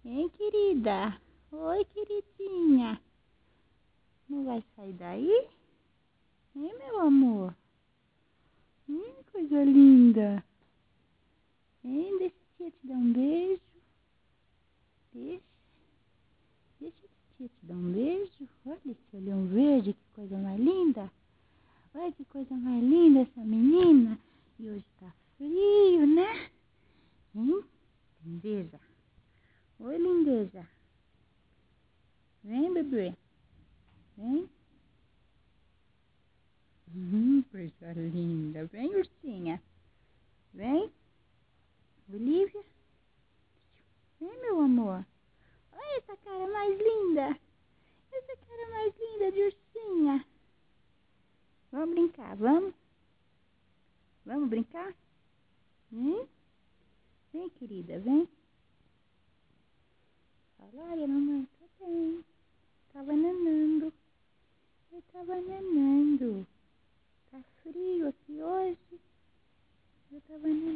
Hein, querida? Oi, queridinha. Não vai sair daí? Hein, meu amor? Coisa linda. Hein, deixa a tia te dar um beijo. Deixa a tia te dar um beijo. Olha esse olhão verde, que coisa mais linda. Olha que coisa mais linda essa menina. E hoje tá frio, né? Hein, lindeza? Oi, lindeza. Vem, bebê. Vem. Coisa linda. Vem, ursinha. Vem. Olivia. Vem, meu amor. Olha essa cara mais linda. Essa cara mais linda de ursinha. Vamos brincar, vamos? Vamos brincar? Vem. Vem, querida, vem. Fala, olha, mamãe, tá bem. Tava nanando. Eu tava nanando. Tá frio aqui hoje. Eu tava nanando.